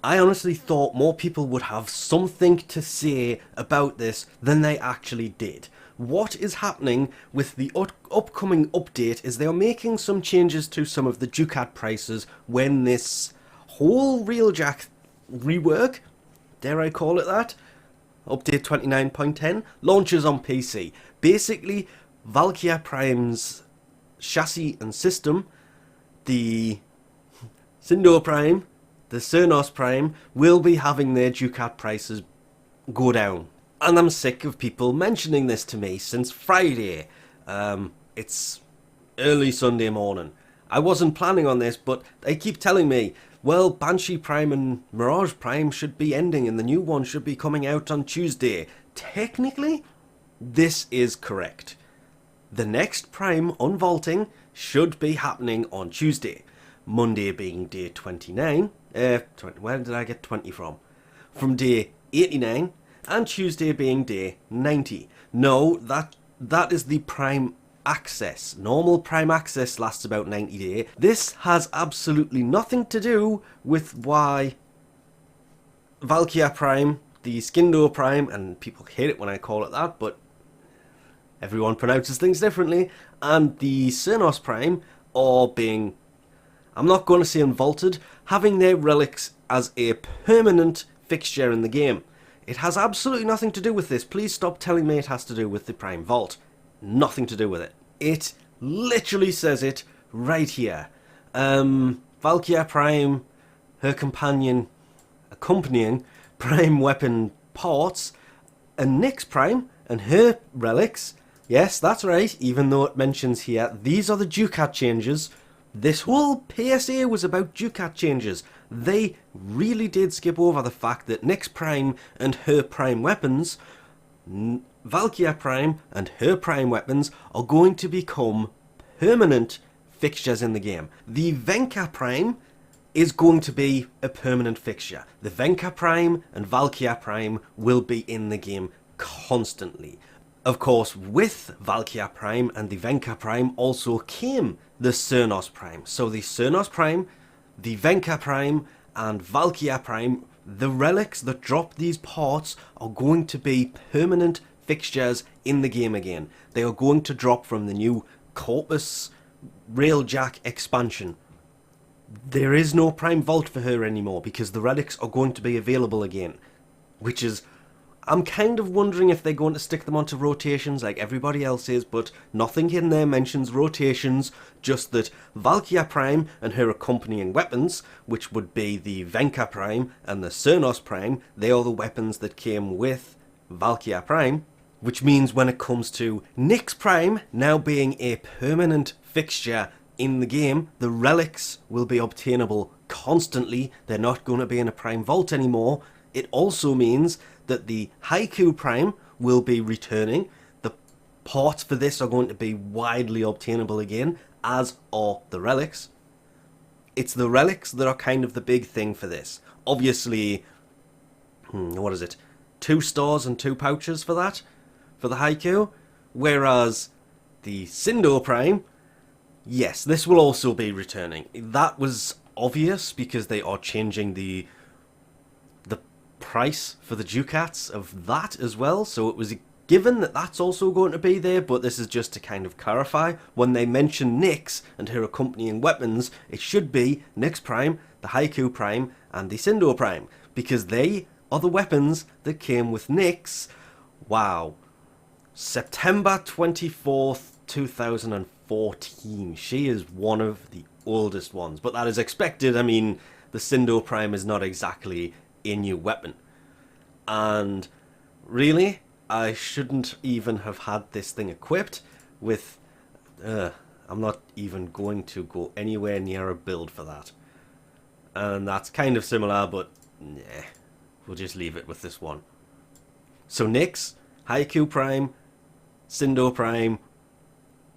I honestly thought more people would have something to say about this than they actually did. What is happening with the upcoming update is they are making some changes to some of the Ducat prices when this whole Railjack rework, dare I call it that, update 29.10, launches on PC. Basically, Valkyr Prime's chassis and system, the Sindor Prime, the Cernos Prime, will be having their Ducat prices go down. And I'm sick of people mentioning this to me since Friday. It's early Sunday morning. I wasn't planning on this, but they keep telling me, well, Banshee Prime and Mirage Prime should be ending and the new one should be coming out on Tuesday. Technically, this is correct. The next Prime unvaulting should be happening on Tuesday. Monday being day 29. Where did I get 20 from? From day 89. And Tuesday being day 90. No, that is the Prime Access. Normal Prime Access lasts about 90 days. This has absolutely nothing to do with why Valkyr Prime, the Sindor Prime, and people hate it when I call it that, but everyone pronounces things differently, and the Cernos Prime are being, I'm not going to say unvaulted, having their relics as a permanent fixture in the game. It has absolutely nothing to do with this. Please stop telling me it has to do with the Prime Vault. Nothing to do with it. It literally says it right here. Valkyr Prime, her accompanying Prime weapon parts, and Nyx Prime and her relics. Yes, that's right, even though it mentions here, these are the Ducat changes. This whole PSA was about Ducat changes. They really did skip over the fact that Nyx Prime and her Prime weapons, Valkyr Prime and her Prime weapons, are going to become permanent fixtures in the game. The Valkyr Prime is going to be a permanent fixture. The Valkyr Prime and Valkyr Prime will be in the game constantly. Of course, with Valkyr Prime and the Valkyr Prime also came the Cernos Prime. So the Cernos Prime, the Valkyr Prime, and Valkyr Prime, the relics that drop these parts are going to be permanent fixtures in the game again. They are going to drop from the new Corpus Railjack expansion. There is no Prime Vault for her anymore because the relics are going to be available again, which is, I'm kind of wondering if they're going to stick them onto rotations like everybody else is, but nothing in there mentions rotations, just that Valkyr Prime and her accompanying weapons, which would be the Valkyr Prime and the Cernos Prime, they are the weapons that came with Valkyr Prime, which means when it comes to Nyx Prime now being a permanent fixture in the game, the relics will be obtainable constantly. They're not going to be in a Prime Vault anymore. It also means that the Haiku Prime will be returning. The parts for this are going to be widely obtainable again, as are the relics. It's the relics that are kind of the big thing for this. Obviously, what is it? 2 stars and 2 pouches for that, for the Haiku. Whereas the Sindor Prime, yes, this will also be returning. That was obvious because they are changing the price for the Ducats of that as well, so it was a given that that's also going to be there, but this is just to kind of clarify. When they mention Nyx and her accompanying weapons, it should be Nyx Prime, the Haiku Prime, and the Sindor Prime, because they are the weapons that came with Nyx. Wow. September 24th, 2014. She is one of the oldest ones, but that is expected. I mean, the Sindor Prime is not exactly a new weapon. And really, I shouldn't even have had this thing equipped with... I'm not even going to go anywhere near a build for that. And that's kind of similar, but nah, we'll just leave it with this one. So Nyx, Haiku Prime, Sindor Prime,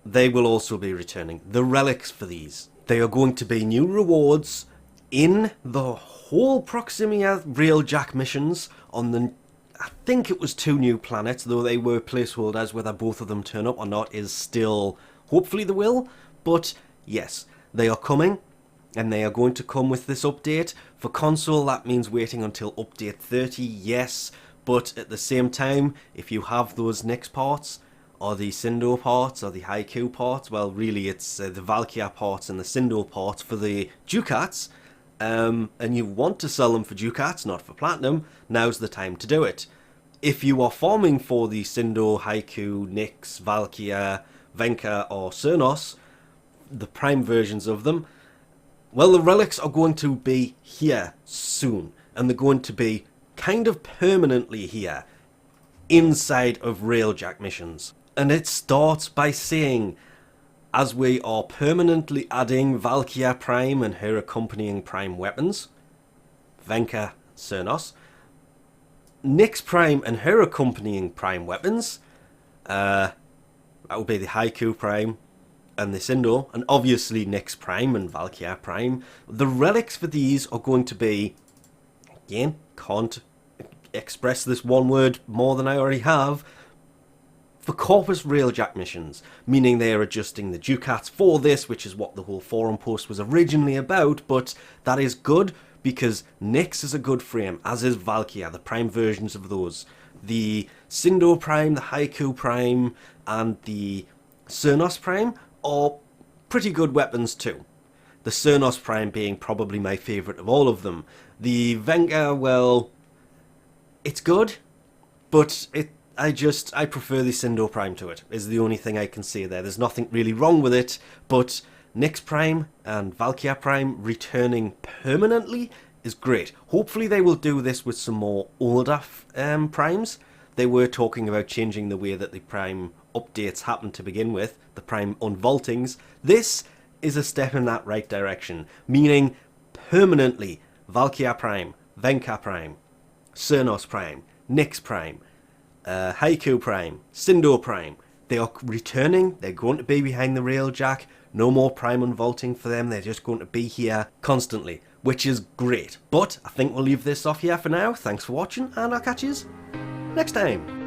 they will also be returning. The relics for these. They are going to be new rewards in the whole Proximia Railjack missions on the, I think it was 2 new planets, though they were placeholders. Whether both of them turn up or not is still, hopefully they will, but yes, they are coming. and they are going to come with this update. For console, that means waiting until update 30, yes, but at the same time, if you have those Nyx parts, or the Cindo parts, or the Haiku parts, well, really it's the Valkyr parts and the Cindo parts for the Ducats, and you want to sell them for Ducats, not for Platinum, now's the time to do it. If you are farming for the Cindo, Haiku, Nyx, Valkyr, Venka, or Cernos, the Prime versions of them, well, the relics are going to be here soon, and they're going to be kind of permanently here, inside of Railjack missions. And it starts by saying, as we are permanently adding Valkyr Prime and her accompanying Prime weapons, Venka, Cernos, Nyx Prime and her accompanying Prime weapons, that would be the Haiku Prime and the Cindo, and obviously Nyx Prime and Valkyr Prime. The relics for these are going to be, again, can't express this one word more than I already have, for Corpus Railjack missions, meaning they are adjusting the Ducats for this, which is what the whole forum post was originally about, but that is good because Nyx is a good frame, as is Valkyr, the Prime versions of those. The Cindo Prime, the Haiku Prime, and the Cernos Prime are pretty good weapons too. The Cernos Prime being probably my favourite of all of them. The Venka, well, it's good, but I prefer the Cindo Prime to it, is the only thing I can say there. There's nothing really wrong with it, but Nyx Prime and Valkyr Prime returning permanently is great. Hopefully they will do this with some more older Primes. They were talking about changing the way that the Prime updates happen to begin with, the Prime unvaultings. This is a step in that right direction, meaning permanently Valkyr Prime, Venka Prime, Cernos Prime, Nyx Prime, Haiku Prime, Cindo Prime. They are returning, they're going to be behind the Railjack, no more Prime unvaulting for them, they're just going to be here constantly, which is great. But I think we'll leave this off here for now. Thanks for watching, and I'll catch you next time.